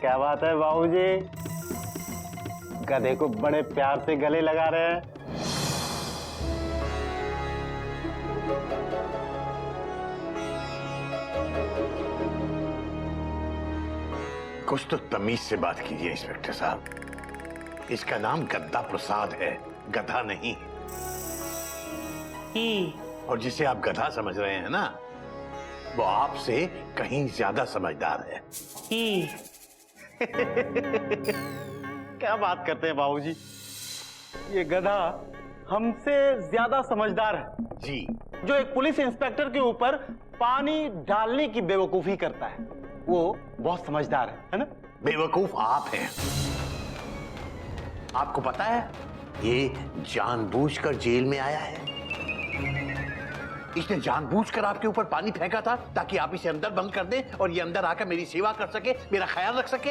क्या बात है बाबूजी, गधे को बड़े प्यार से गले लगा रहे हैं। कुछ तो तमीज से बात कीजिए इंस्पेक्टर साहब। इसका नाम गद्दा प्रसाद है, गधा नहीं। और जिसे आप गधा समझ रहे हैं ना, वो आपसे कहीं ज्यादा समझदार है। क्या बात करते हैं बाबूजी, ये गधा हमसे ज्यादा समझदार है जी। जो एक पुलिस इंस्पेक्टर के ऊपर पानी डालने की बेवकूफी करता है, वो बहुत समझदार है ना? बेवकूफ आप हैं। आपको पता है ये जानबूझकर जेल में आया है। इसने जानबूझकर आपके ऊपर पानी फेंका था ताकि आप इसे अंदर बंद कर दें और ये अंदर आकर मेरी सेवा कर सके, मेरा ख्याल रख सके।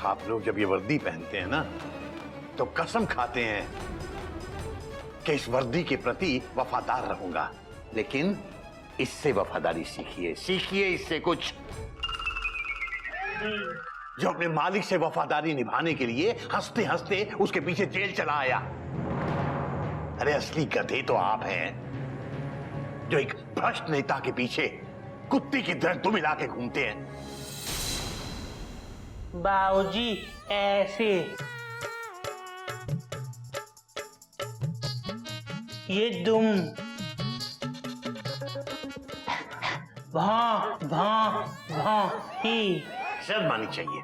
आप लोग जब ये वर्दी पहनते हैं ना, तो कसम खाते हैं कि इस वर्दी के प्रति वफादार रहूंगा, लेकिन इससे वफादारी सीखिए, सीखिए इससे कुछ। जो अपने मालिक से वफादारी निभाने के लिए हंसते हंसते उसके पीछे जेल चला आया। अरे असली गधे तो आप हैं जो एक भ्रष्ट नेता के पीछे कुत्ते की तरह दुम मिला के घूमते हैं। बाबूजी ऐसे ये दुम भां भां भां ही शर्म आनी चाहिए।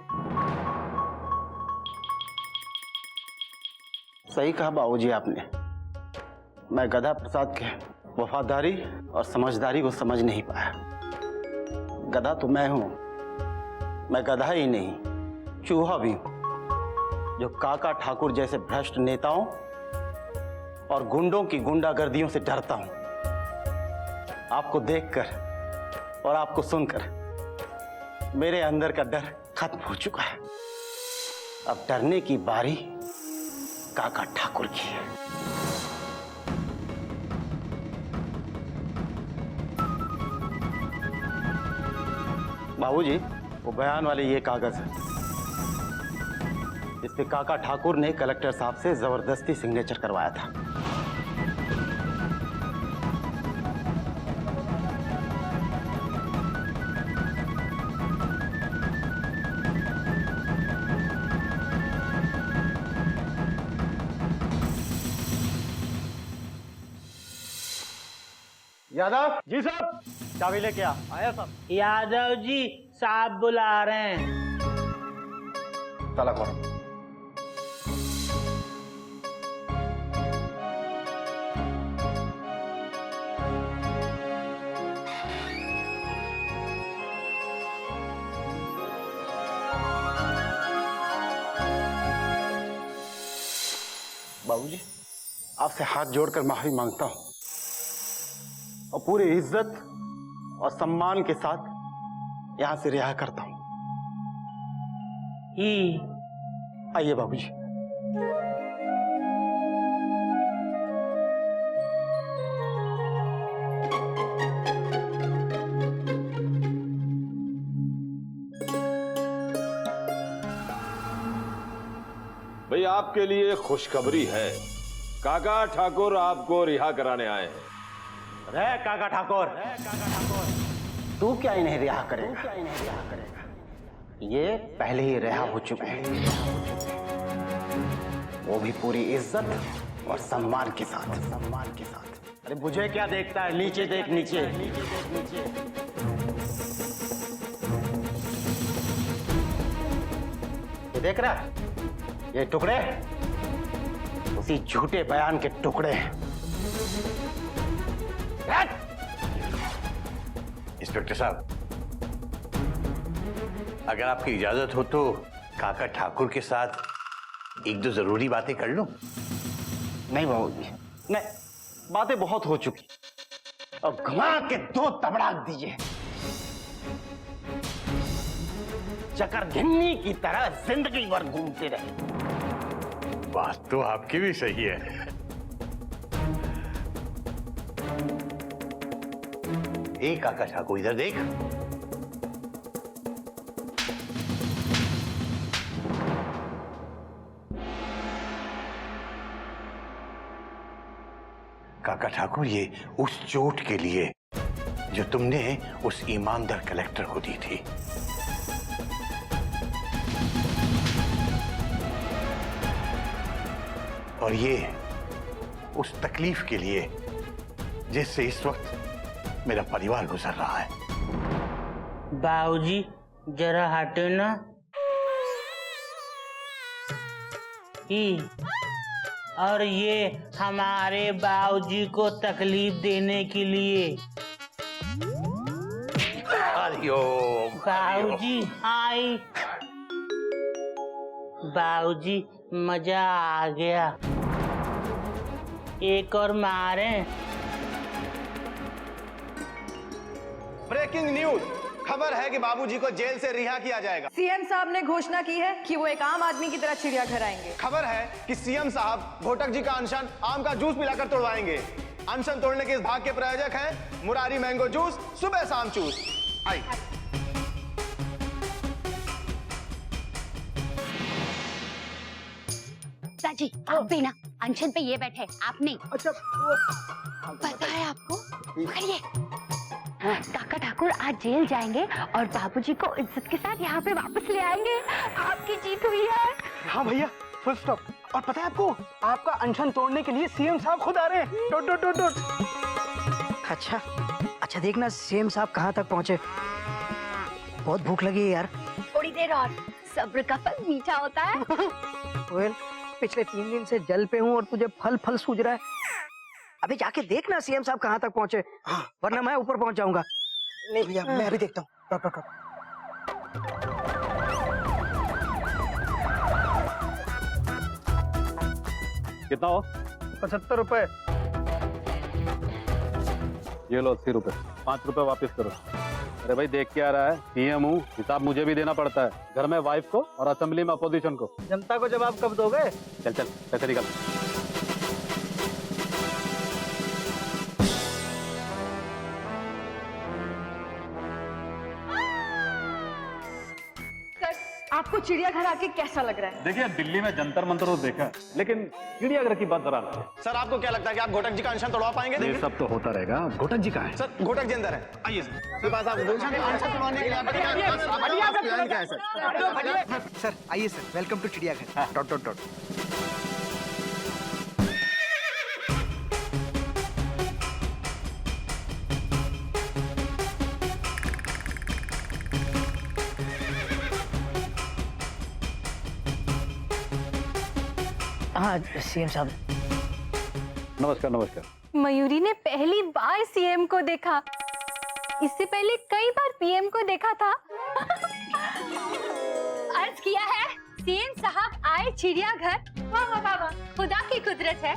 सही कहा बाबूजी आपने। मैं गधा प्रसाद के वफादारी और समझदारी को समझ नहीं पाया। गधा तो मैं हूं, मैं गधा ही नहीं, चूहा भी हूं, जो काका ठाकुर जैसे भ्रष्ट नेताओं और गुंडों की गुंडागर्दियों से डरता हूं। आपको देखकर और आपको सुनकर मेरे अंदर का डर खत्म हो चुका है। अब डरने की बारी काका ठाकुर की है। बाबूजी, वो बयान वाले ये कागज है, इस पे काका ठाकुर ने कलेक्टर साहब से जबरदस्ती सिग्नेचर करवाया था। यादव जी साहब, चाबी लेके आया साहब। यादव जी साहब बुला रहे हैं। ताला खोलो। बाबूजी, आपसे हाथ जोड़कर माफी मांगता हूं और पूरी इज्जत और सम्मान के साथ यहां से रिहा करता हूं। आइए बाबूजी। भाई आपके लिए खुशखबरी है, काका ठाकुर आपको रिहा कराने आए हैं। रे काका ठाकुर, तू क्या इन्हें रिहा करेगा? ये पहले ही रिहा हो चुके हैं, वो भी पूरी इज्जत और सम्मान के साथ। अरे मुझे क्या देखता है, नीचे देख, नीचे। ये देख रहा है, ये टुकड़े उसी झूठे बयान के टुकड़े हैं। इंस्पेक्टर साहब, अगर आपकी इजाजत हो तो काका ठाकुर के साथ एक दो जरूरी बातें कर लूं। नहीं बाबूजी, नहीं, बातें बहुत हो चुकी, अब घुमा के दो तबड़ाक दीजिए। चकरघिन्नी की तरह जिंदगी भर घूमते रहे। बात तो आपकी भी सही है। एक काका ठाकुर इधर देख, काका ठाकुर, ये उस चोट के लिए जो तुमने उस ईमानदार कलेक्टर को दी थी। और ये उस तकलीफ के लिए जिससे इस वक्त मेरा परिवार गुजर रहा है। बाबूजी जरा हटे ना। और ये हमारे बाबूजी को तकलीफ देने के लिए। हरिओम। बाबूजी आई। बाबूजी मजा आ गया, एक और मारे। ब्रेकिंग न्यूज, खबर है कि बाबूजी को जेल से रिहा किया जाएगा। सीएम साहब ने घोषणा की है कि वो एक आम आदमी की तरह चिड़ियाघर आएंगे। खबर है कि सीएम साहब घोटक जी का अनशन आम का जूस पिलाकर तोड़वाएंगे। अनशन तोड़ने के इस भाग के प्रायोजक हैं मुरारी मैंगो जूस, सुबह शाम चूस। आई। जी आप भी ना अनशन पे ये बैठे, आप नहीं। अच्छा पता है आपको? खड़िए। काका ठाकुर आज जेल जाएंगे और बाबूजी को इज्जत के साथ यहाँ पे वापस ले आएंगे। आपकी जीत हुई है। हाँ भैया, फुल स्टॉप। और पता है आपको, आपका अनशन तोड़ने के लिए सीएम साहब खुद आ रहे हैं। Dot dot dot dot. अच्छा देखना सीएम साहब कहाँ तक पहुँचे। बहुत भूख लगी है यार। थोड़ी देर और, सब्र का फल मीठा होता है। कोयल, पिछले 3 दिन से जल पे हूँ और तुझे फल फल सूझ रहा है। अबे जाके देखना सीएम साहब कहाँ तक पहुँचे, वरना मैं ऊपर पहुँच जाऊंगा। नहीं भैया, मैं अभी देखता हूँ। कितना हो? 75 रुपए। ये लो 80 रुपए। 5 रुपए वापस करो। अरे भाई देख के आ रहा है, पीएम हूँ, हिसाब मुझे भी देना पड़ता है। घर में वाइफ को और असेंबली में अपोजिशन को। जनता को जवाब कब दोगे? चल चल पैसे निकल। आपको चिड़ियाघर आके कैसा लग रहा है? देखिए दिल्ली में जंतर मंतर तो देखा, लेकिन चिड़ियाघर की बात जरा नहीं। सर आपको क्या लगता है कि आप घोटक जी का अनशन तोड़वा पाएंगे? ये सब तो होता रहेगा। घोटक जी कहाँ है? सर घोटक जी अंदर है। आइए सर। पास आप अनशन तोड़वाने के लिए। सर आइए सर, वेलकम टू चिड़ियाघर। Dot dot dot. हाँ सीएम साहब। नमस्कार नमस्कार। मयूरी ने पहली बार सीएम को देखा, इससे पहले कई बार पीएम को देखा था। अर्ज किया है सीएम साहब आए चिड़ियाघर। वाह वाह वाह वाह, खुदा की कुदरत है।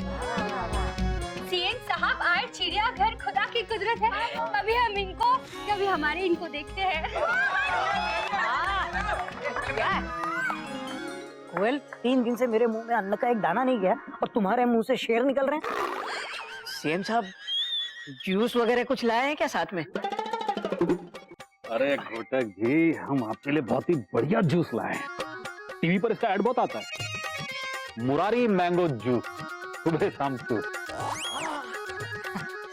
सीएम साहब आए चिड़ियाघर, खुदा की कुदरत है। कभी हम इनको, कभी हमारे इनको देखते हैं। कोयल, 3 दिन से मेरे मुंह में अन्न का एक दाना नहीं गया और तुम्हारे मुंह से शेर निकल रहे हैं। सीएम साहब जूस वगैरह कुछ लाए हैं क्या साथ में? अरे घोटक जी, हम आपके लिए बहुत ही बढ़िया जूस लाए हैं। टीवी पर इसका ऐड बहुत आता है। मुरारी मैंगो जूस, सुबह शाम जूस।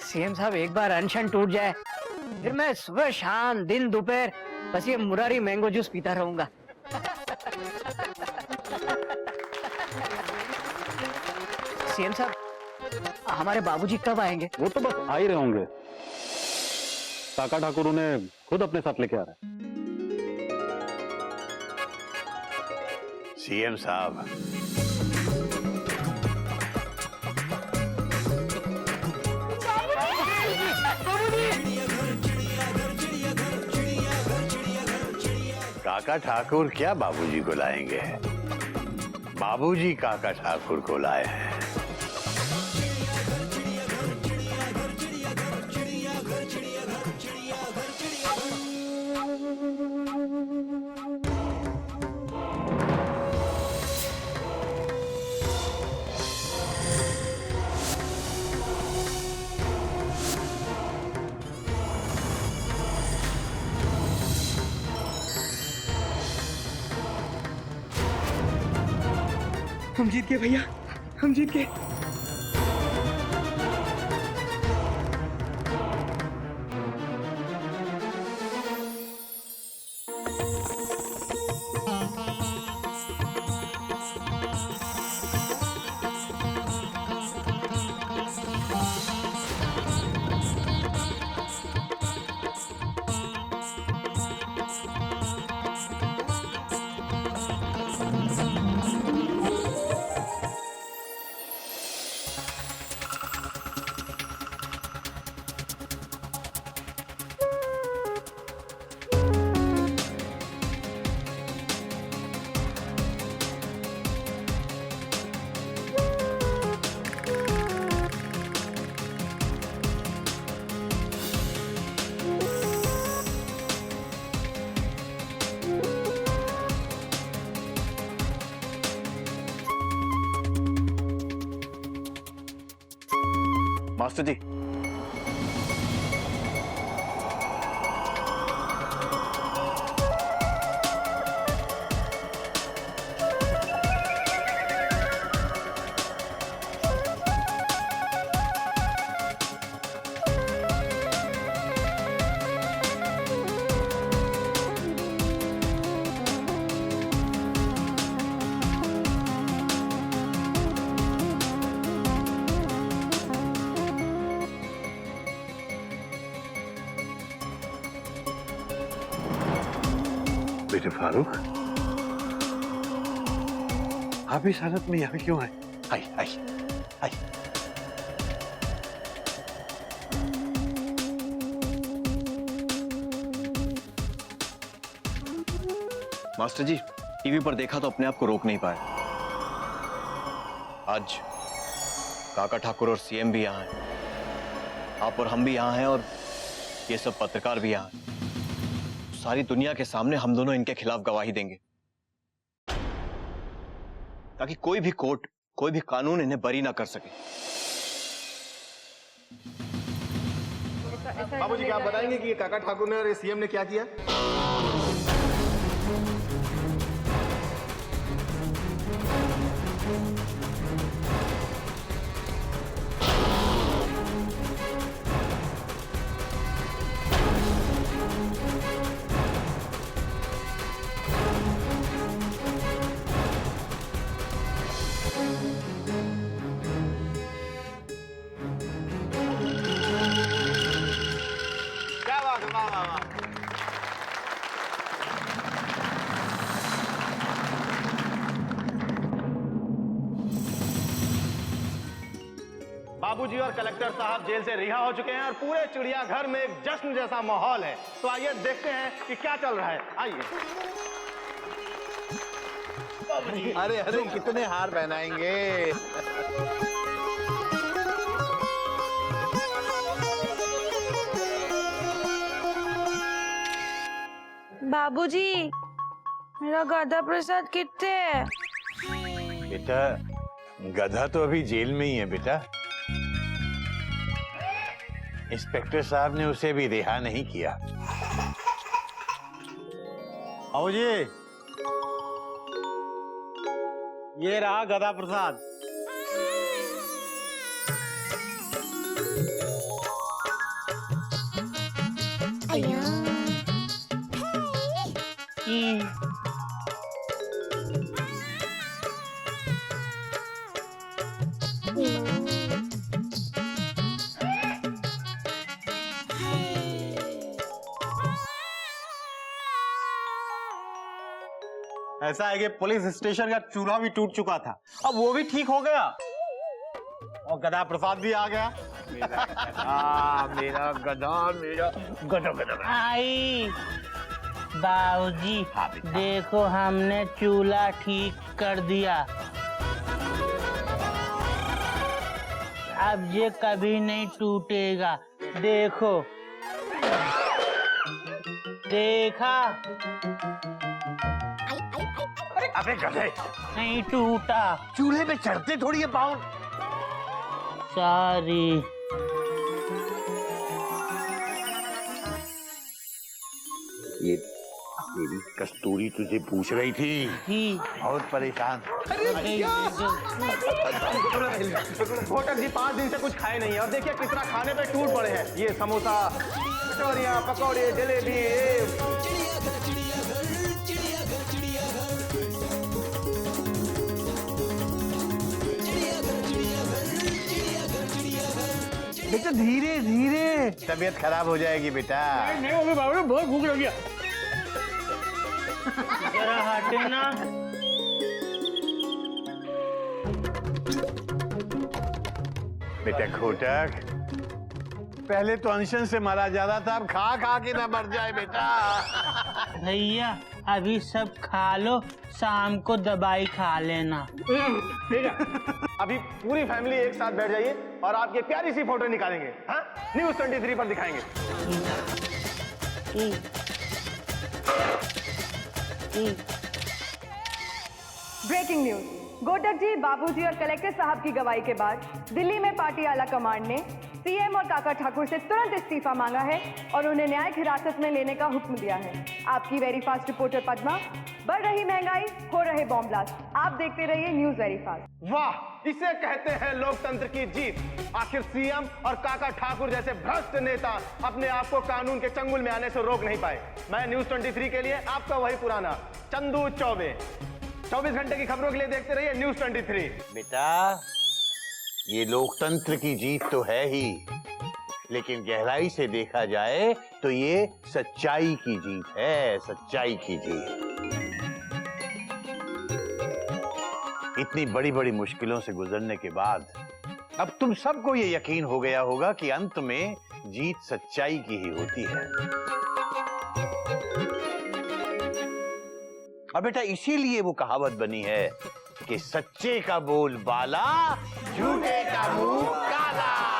सीएम साहब एक बार अनशन टूट जाए, फिर मैं सुबह शाम दिन दोपहर बस ये मुरारी मैंगो जूस पीता रहूंगा। सीएम साहब हमारे बाबूजी कब आएंगे? वो तो बस आ ही रहे होंगे। काका ठाकुर उन्हें खुद अपने साथ लेके आ रहे हैं। सीएम साहब, काका ठाकुर क्या बाबूजी को लाएंगे? बाबूजी काका ठाकुर को लाए हैं। हम जीत गए भैया, हम जीत गए। मास्टर जी, बेटे फारूक, आप इस हालत में यहाँ पे क्यों आए? आई आई आई। मास्टर जी, टीवी पर देखा तो अपने आप को रोक नहीं पाए। आज काका ठाकुर और सीएम भी यहाँ हैं, आप और हम भी यहाँ हैं, और ये सब पत्रकार भी यहाँ हैं। सारी दुनिया के सामने हम दोनों इनके खिलाफ गवाही देंगे, ताकि कोई भी कोर्ट, कोई भी कानून इन्हें बरी ना कर सके। बाबूजी क्या आप बताएंगे कि ये काका ठाकुर ने और ये सीएम ने क्या किया? क्या बात है, वाह वाह वाह। बाबूजी और कलेक्टर साहब जेल से रिहा हो चुके हैं और पूरे चिड़ियाघर में एक जश्न जैसा माहौल है। तो आइए देखते हैं कि क्या चल रहा है। आइए। अरे अरे कितने हार पहनाएंगे। बाबूजी, मेरा गधा प्रसाद कितने है? बेटा, गधा तो अभी जेल में ही है बेटा। इंस्पेक्टर साहब ने उसे भी रिहा नहीं किया। बाबूजी, ये रहा गधा प्रसाद। ऐसा है कि पुलिस स्टेशन का चूल्हा भी टूट चुका था, अब वो भी ठीक हो गया और गधा प्रसाद भी आ गया। मेरा गधा, मेरा गधा गधा। आई बाबूजी, देखो हमने चूल्हा ठीक कर दिया, अब ये कभी नहीं टूटेगा। देखो, देखा, अबे गधे, नहीं टूटा। चूल्हे पे चढ़ते थोड़ी है पाँव। सॉरी। ये मेरी कस्तूरी तुझे पूछ रही थी, बहुत परेशान। घोटक जी 5 दिन से कुछ खाए नहीं है और देखिए कितना खाने पे टूट पड़े हैं। ये समोसा, कचौरियाँ, पकौड़े, जलेबी। बेटा धीरे धीरे, तबीयत खराब हो जाएगी बेटा। नहीं बाबू, बहुत भूख लगी है। जरा हटे ना। बेटा घोटक, पहले तो अनशन से मारा जा रहा था, अब खा खा के ना मर जाए बेटा। भैया अभी सब खा लो, शाम को दवाई खा लेना। अभी पूरी फैमिली एक साथ बैठ जाइए और आपकी एक प्यारी सी फोटो निकालेंगे। हाँ, न्यूज़ 23 पर दिखाएंगे। ब्रेकिंग न्यूज, घोटक जी, बाबूजी और कलेक्टर साहब की गवाही के बाद दिल्ली में पार्टी आला कमांड ने सीएम और काका ठाकुर से तुरंत इस्तीफा मांगा है और उन्हें न्यायिक हिरासत में लेने का हुक्म दिया है। आपकी वेरी फास्ट रिपोर्टर पद्मा। बढ़ रही महंगाई, हो रहे बॉम्ब ब्लास्ट। आप देखते रहिए न्यूज वेरी फास्ट। वाह, इसे कहते हैं लोकतंत्र की जीत। आखिर सीएम और काका ठाकुर जैसे भ्रष्ट नेता अपने आप को कानून के चंगुल में आने से रोक नहीं पाए। मैं न्यूज 23 के लिए आपका वही पुराना चंदू चौबे। 24 घंटे की खबरों के लिए देखते रहिए न्यूज 23। बेटा, ये लोकतंत्र की जीत तो है ही, लेकिन गहराई से देखा जाए तो ये सच्चाई की जीत है, सच्चाई की जीत। इतनी बड़ी बड़ी मुश्किलों से गुजरने के बाद अब तुम सबको ये यकीन हो गया होगा कि अंत में जीत सच्चाई की ही होती है। और बेटा, इसीलिए वो कहावत बनी है कि सच्चे का बोल बाला, झूठे का मुंह काला।